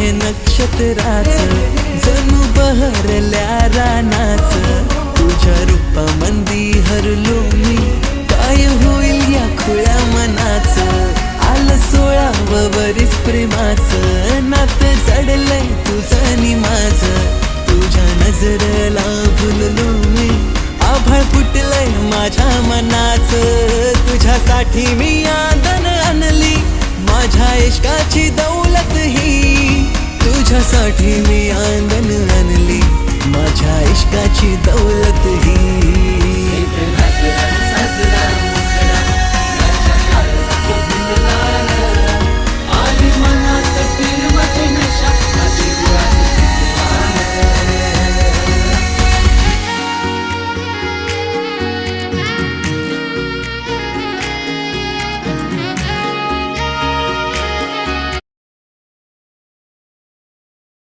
हे नक्षत्राचं जणू बहरल्या रानाच तुझ्या रूपामंदी हरलो मी काय होईल या खुळ्या मनाचं आलं 16व वरीस प्रेमाचं नातं जडलंय तुझं नि माझं तुझ्या नजरेला भुललो मी आभाळ फुटलंय माझ्या मनाचं तुझ्यासाठी मी आंदण आणली माझ्या इश्काची दौलत ही तुझ्यासाठी मी आंदण आणली माझ्या इश्काची दौलत ही